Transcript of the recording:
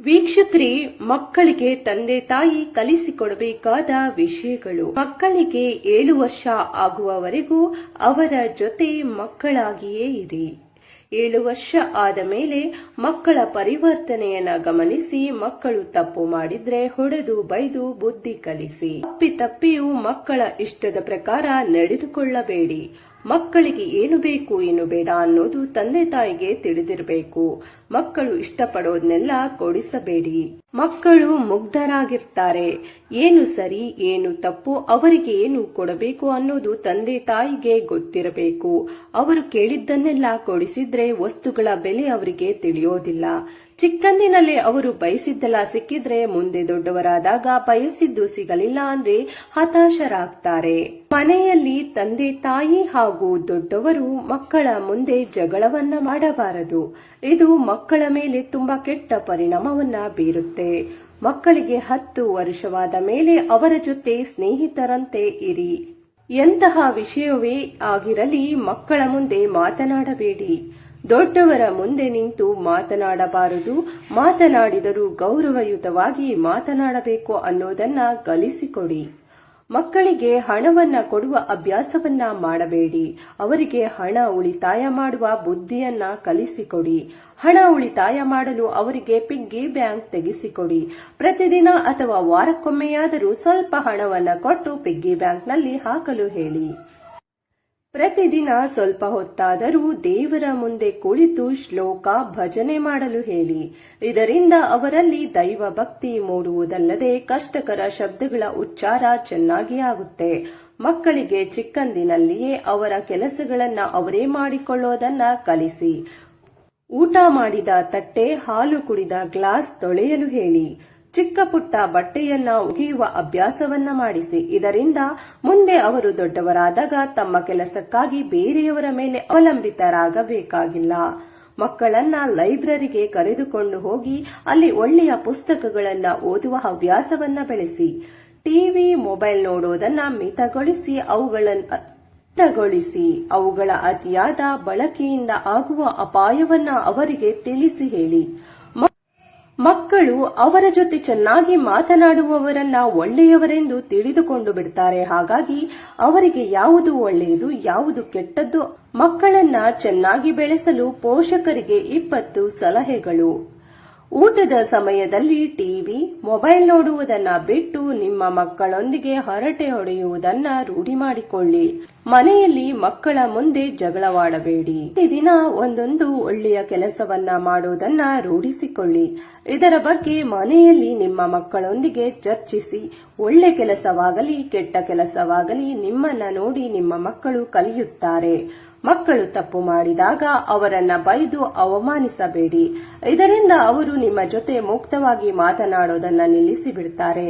ವೀಕ್ಷಕರೇ, ಮಕ್ಕಳಿಗೆ ತಂದೆ ತಾಯಿ ಕಲಿಸಿಕೊಡಬೇಕಾದ ವಿಷಯಗಳು. ಮಕ್ಕಳಿಗೆ 7 ವರ್ಷ ಆಗುವವರೆಗೂ ಅವರ ಜೊತೆ ಮಕ್ಕಳಾಗಿಯೇ ಇರಿ. 7 ವರ್ಷ ಆದ ಮೇಲೆ ಮಕ್ಕಳ ಪರಿವರ್ತನೆಯನ್ನ ಗಮನಿಸಿ. ಮಕ್ಕಳು ತಪ್ಪು ಮಾಡಿದ್ರೆ ಹೊಡೆದು ಬೈದು ಬುದ್ಧಿ ಕಲಿಸಿ. ತಪ್ಪಿಯೂ ಮಕ್ಕಳ ಇಷ್ಟದ ಪ್ರಕಾರ ನಡೆದುಕೊಳ್ಳಬೇಡಿ. ಮಕ್ಕಳಿಗೆ ಏನು ಬೇಕು ಏನು ಬೇಡ ಅನ್ನೋದು ತಂದೆ ತಾಯಿಗೆ ತಿಳಿದಿರಬೇಕು. ಮಕ್ಕಳು ಇಷ್ಟಪಡೋದನ್ನೆಲ್ಲ ಕೊಡಿಸಬೇಡಿ. ಮಕ್ಕಳು ಮುಗ್ಧರಾಗಿರ್ತಾರೆ. ಏನು ಸರಿ ಏನು ತಪ್ಪು, ಅವರಿಗೆ ಏನು ಕೊಡಬೇಕು ಅನ್ನೋದು ತಂದೆ ತಾಯಿಗೆ ಗೊತ್ತಿರಬೇಕು. ಅವರು ಕೇಳಿದ್ದನ್ನೆಲ್ಲ ಕೊಡಿಸಿದ್ರೆ ವಸ್ತುಗಳ ಬೆಲೆ ಅವರಿಗೆ ತಿಳಿಯೋದಿಲ್ಲ. ಚಿಕ್ಕಂದಿನಲ್ಲೇ ಅವರು ಬಯಸಿದ್ದೆಲ್ಲ ಸಿಕ್ಕಿದ್ರೆ ಮುಂದೆ ದೊಡ್ಡವರಾದಾಗ ಬಯಸಿದ್ದು ಸಿಗಲಿಲ್ಲ ಅಂದ್ರೆ ಹತಾಶರಾಗ್ತಾರೆ. ಮನೆಯಲ್ಲಿ ತಂದೆ ತಾಯಿ ಹಾಗೂ ದೊಡ್ಡವರು ಮಕ್ಕಳ ಮುಂದೆ ಜಗಳವನ್ನ ಮಾಡಬಾರದು. ಇದು ಮಕ್ಕಳ ಮೇಲೆ ತುಂಬಾ ಕೆಟ್ಟ ಪರಿಣಾಮವನ್ನ ಬೀರುತ್ತೆ. ಮಕ್ಕಳಿಗೆ 10 ವರ್ಷವಾದ ಮೇಲೆ ಅವರ ಜೊತೆ ಸ್ನೇಹಿತರಂತೆ ಇರಿ. ಎಂತಹ ವಿಷಯವೇ ಆಗಿರಲಿ ಮಕ್ಕಳ ಮುಂದೆ ಮಾತನಾಡಬೇಡಿ. ದೊಡ್ಡವರ ಮುಂದೆ ನಿಂತು ಮಾತನಾಡಬಾರದು. ಮಾತನಾಡಿದರೂ ಗೌರವಯುತವಾಗಿ ಮಾತನಾಡಬೇಕು ಅನ್ನೋದನ್ನ ಕಲಿಸಿಕೊಡಿ. ಮಕ್ಕಳಿಗೆ ಹಣವನ್ನ ಕೊಡುವ ಅಭ್ಯಾಸವನ್ನ ಮಾಡಬೇಡಿ. ಅವರಿಗೆ ಹಣ ಉಳಿತಾಯ ಮಾಡುವ ಬುದ್ಧಿಯನ್ನ ಕಲಿಸಿಕೊಡಿ. ಹಣ ಉಳಿತಾಯ ಮಾಡಲು ಅವರಿಗೆ ಪಿಗ್ಗಿ ಬ್ಯಾಂಕ್ ತೆಗೆಸಿಕೊಡಿ. ಪ್ರತಿದಿನ ಅಥವಾ ವಾರಕ್ಕೊಮ್ಮೆಯಾದರೂ ಸ್ವಲ್ಪ ಹಣವನ್ನ ಕೊಟ್ಟು ಪಿಗ್ಗಿ ಬ್ಯಾಂಕ್ನಲ್ಲಿ ಹಾಕಲು ಹೇಳಿ. ಪ್ರತಿದಿನ ಸ್ವಲ್ಪ ಹೊತ್ತಾದರೂ ದೇವರ ಮುಂದೆ ಕುಳಿತು ಶ್ಲೋಕ ಭಜನೆ ಮಾಡಲು ಹೇಳಿ. ಇದರಿಂದ ಅವರಲ್ಲಿ ದೈವ ಭಕ್ತಿ ಮೂಡುವುದಲ್ಲದೆ ಕಷ್ಟಕರ ಶಬ್ದಗಳ ಉಚ್ಚಾರ ಚೆನ್ನಾಗಿ ಆಗುತ್ತೆ. ಮಕ್ಕಳಿಗೆ ಚಿಕ್ಕಂದಿನಲ್ಲಿಯೇ ಅವರ ಕೆಲಸಗಳನ್ನ ಅವರೇ ಮಾಡಿಕೊಳ್ಳೋದನ್ನ ಕಲಿಸಿ. ಊಟ ಮಾಡಿದ ತಟ್ಟೆ, ಹಾಲು ಕುಡಿದ ಗ್ಲಾಸ್ ತೊಳೆಯಲು ಹೇಳಿ. ಚಿಕ್ಕ ಪುಟ್ಟ ಬಟ್ಟೆಯನ್ನ ಒಗೆಯುವ ಅಭ್ಯಾಸವನ್ನ ಮಾಡಿಸಿ. ಇದರಿಂದ ಮುಂದೆ ಅವರು ದೊಡ್ಡವರಾದಾಗ ತಮ್ಮ ಕೆಲಸಕ್ಕಾಗಿ ಬೇರೆಯವರ ಮೇಲೆ ಅವಲಂಬಿತರಾಗಬೇಕಾಗಿಲ್ಲ. ಮಕ್ಕಳನ್ನ ಲೈಬ್ರರಿಗೆ ಕರೆದುಕೊಂಡು ಹೋಗಿ ಅಲ್ಲಿ ಒಳ್ಳೆಯ ಪುಸ್ತಕಗಳನ್ನ ಓದುವ ಹವ್ಯಾಸವನ್ನ ಬೆಳೆಸಿ. ಟಿವಿ, ಮೊಬೈಲ್ ನೋಡೋದನ್ನ ಮಿತಗೊಳಿಸಿ ಅವುಗಳ ಅತಿಯಾದ ಬಳಕೆಯಿಂದ ಆಗುವ ಅಪಾಯವನ್ನ ಅವರಿಗೆ ತಿಳಿಸಿ ಹೇಳಿ. ಮಕ್ಕಳು ಅವರ ಜೊತೆ ಚೆನ್ನಾಗಿ ಮಾತನಾಡುವವರನ್ನ ಒಳ್ಳೆಯವರೆಂದು ತಿಳಿದುಕೊಂಡು ಬಿಡ್ತಾರೆ. ಹಾಗಾಗಿ ಅವರಿಗೆ ಯಾವುದು ಒಳ್ಳೆಯದು ಯಾವುದು ಕೆಟ್ಟದ್ದು. ಮಕ್ಕಳನ್ನ ಚೆನ್ನಾಗಿ ಬೆಳೆಸಲು ಪೋಷಕರಿಗೆ 20 ಸಲಹೆಗಳು. ಊಟದ ಸಮಯದಲ್ಲಿ ಟಿವಿ, ಮೊಬೈಲ್ ನೋಡುವುದನ್ನ ಬಿಟ್ಟು ನಿಮ್ಮ ಮಕ್ಕಳೊಂದಿಗೆ ಹರಟೆ ಹೊಡೆಯುವುದನ್ನ ರೂಢಿ ಮಾಡಿಕೊಳ್ಳಿ. ಮನೆಯಲ್ಲಿ ಮಕ್ಕಳ ಮುಂದೆ ಜಗಳವಾಡಬೇಡಿ. ಪ್ರತಿದಿನ ಒಂದೊಂದು ಒಳ್ಳೆಯ ಕೆಲಸವನ್ನ ಮಾಡೋದನ್ನ ರೂಢಿಸಿಕೊಳ್ಳಿ. ಇದರ ಬಗ್ಗೆ ಮನೆಯಲ್ಲಿ ನಿಮ್ಮ ಮಕ್ಕಳೊಂದಿಗೆ ಚರ್ಚಿಸಿ. ಒಳ್ಳೆ ಕೆಲಸವಾಗಲಿ ಕೆಟ್ಟ ಕೆಲಸವಾಗಲಿ ನಿಮ್ಮನ್ನ ನೋಡಿ ನಿಮ್ಮ ಮಕ್ಕಳು ಕಲಿಯುತ್ತಾರೆ. ಮಕ್ಕಳು ತಪ್ಪು ಮಾಡಿದಾಗ ಅವರನ್ನ ಬೈದು ಅವಮಾನಿಸಬೇಡಿ. ಇದರಿಂದ ಅವರು ನಿಮ್ಮ ಜೊತೆ ಮುಕ್ತವಾಗಿ ಮಾತನಾಡೋದನ್ನ ನಿಲ್ಲಿಸಿ ಬಿಡ್ತಾರೆ.